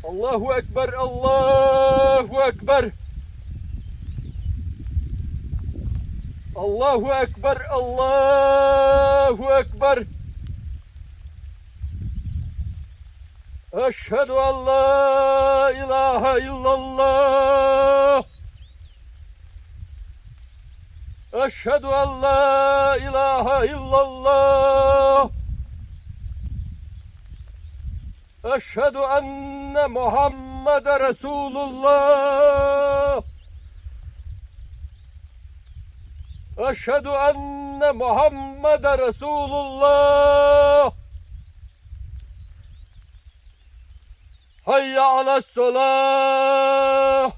الله أكبر الله أكبر الله أكبر الله أكبر. أشهد أن لا إله إلا الله. أشهد أن لا إله إلا الله. أشهد أن محمد رسول الله. أشهد أن محمد رسول الله. حي على الصلاة.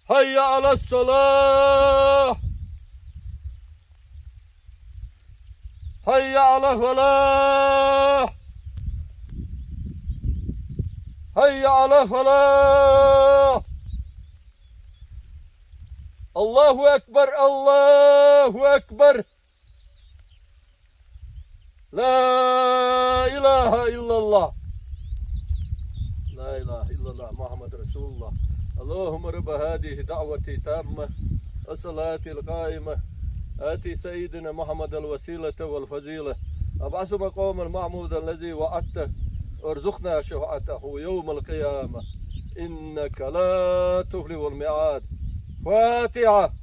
حي على الصلاة. حي على الفلاح. حي على الفلاح. الله أكبر الله أكبر. لا إله إلا الله. لا إله إلا الله محمد رسول الله. اللهم رب هذه دعوتي تامة الصلاة القائمة آتي سيدنا محمد الوسيلة والفضيلة أبعث مقام المعمود الذي وعدته ارزقنا شفاعته يوم القيامة إنك لا تخلف الميعاد. فاتحة.